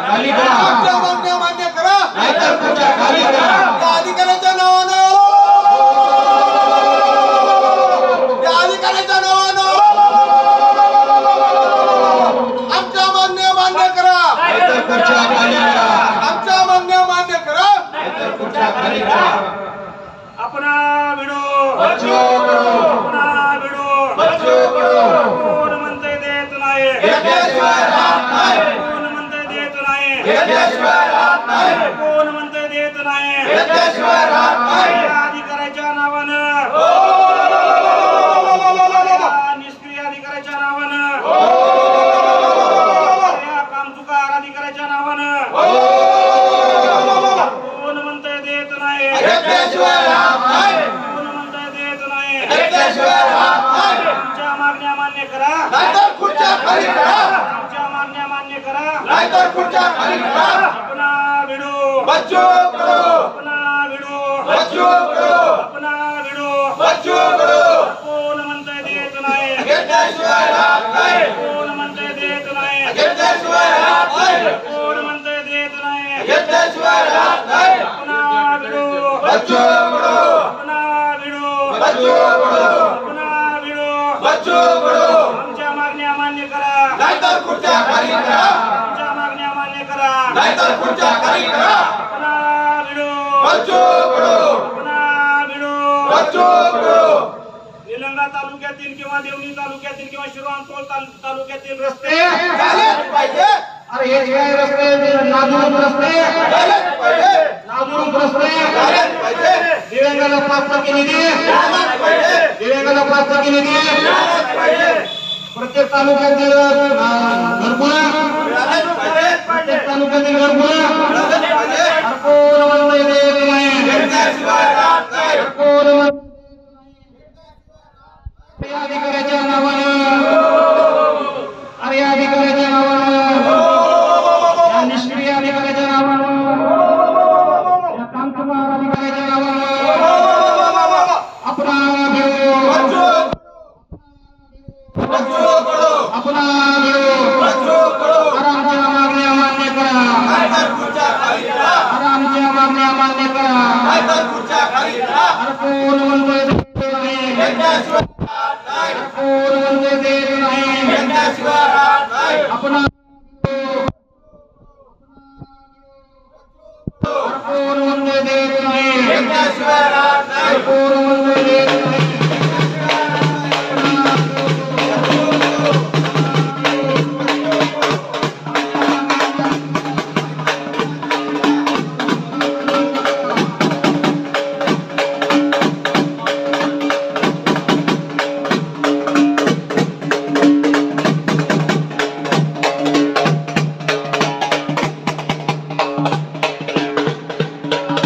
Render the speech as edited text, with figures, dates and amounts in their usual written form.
खाली करा, आमच्या मागण्या मान्य करा, नाहीतर खुर्च्या खाली करा. या अधिकाऱ्याच्या नावानं, या अधिकाऱ्याच्या नावानं आमच्या मागण्या मान्य करा, नाहीतर खुर्च्या खाली करा. आमच्या मागण्या मान्य करा, नाहीतर खुर्च्या खाली करा. अपना भिडो बच्चो करो, अपना भिडो बच्चो करो. कोण म्हणतंय देत नाही, घेतल्याशिवाय राहत नाही, कोण म्हणतंय देत नाही, घेतल्याशिवाय राहत नाही, कोण म्हणतंय देत नाही. घेतल्याशिवाय राहत नाही. या अधिकाऱ्याच्या नावानं, या निष्क्रिय अधिकाऱ्याच्या नावानं, या कामचुकार अधिकाऱ्याच्या नावानं कोण म्हणतंय देत नाही, घेतल्याशिवाय राहत नाही, कोण म्हणतंय देत नाही. घेतल्याशिवाय राहत नाही. आमच्या मागण्या मान्य करा, नाहीतर खुर्च्या खाली करा, आमच्या मागण्या मान्य करा. नाहीतर खुर्च्या खाली करा, अपना भिडो बच्चो करो, अपना भिडो बच्चो करो, अपना भिडो. बच्चो करो, कोण म्हणतंय देत नाही, घेतल्याशिवाय राहत नाही, कोण म्हणतंय देत नाही, घेतल्याशिवाय राहत नाही, कोण म्हणतंय देत नाही. घेतल्याशिवाय राहत नाही. अपना भिडो बच्चो करो, अपना भिडो बच्चो करो, अपना भिडो. बच्चो करो, आमच्या मागण्या मान्य करा, नाहीतर खुर्च्या खाली करा, आमच्या मागण्या मान्य करा. नाहीतर खुर्च्या खाली करा, अपना भिडो बच्चो करो, अपना भिडो. बच्चो करो. निलंगा तालुक्यातील किंवा देवणी तालुक्यातील किंवा शिरवानतोल तालुक्यातील रस्ते झालेच पाहिजे, अरे हे रस्ते नादुरुस्त रस्ते, झालेच पाहिजे, नादुरुस्त रस्ते. झालेच पाहिजे, दिव्यांगाला 5% निधी, झालेच पाहिजे, दिव्यांगाला 5% निधी. झालेच पाहिजे, प्रत्येक तालुक्यातील घरकुला, झालेच पाहिजे, प्रत्येक तालुक्यातील घरकुला. झालेच पाहिजे. कोण म्हणतंय देत नाही, घेतल्याशिवाय राहत नाही, कोण म्हणतंय या अधिकाऱ्याच्या नावानं, अरे या अधिकाऱ्याच्या नावानं, या निष्क्रिय अधिकाऱ्याच्या नावानं, या कामचुकार अधिकाऱ्याच्या नावानं अपना भिडो, बच्चो करो, अपना भिडो. बच्चो करो, आरामच्या मागण्या मान्य करा, नाहीतर खुर्च्या खाली करा, आरामच्या मागण्या मान्य करा. नाहीतर खुर्च्या खाली करा, अरे कोण म्हणतोय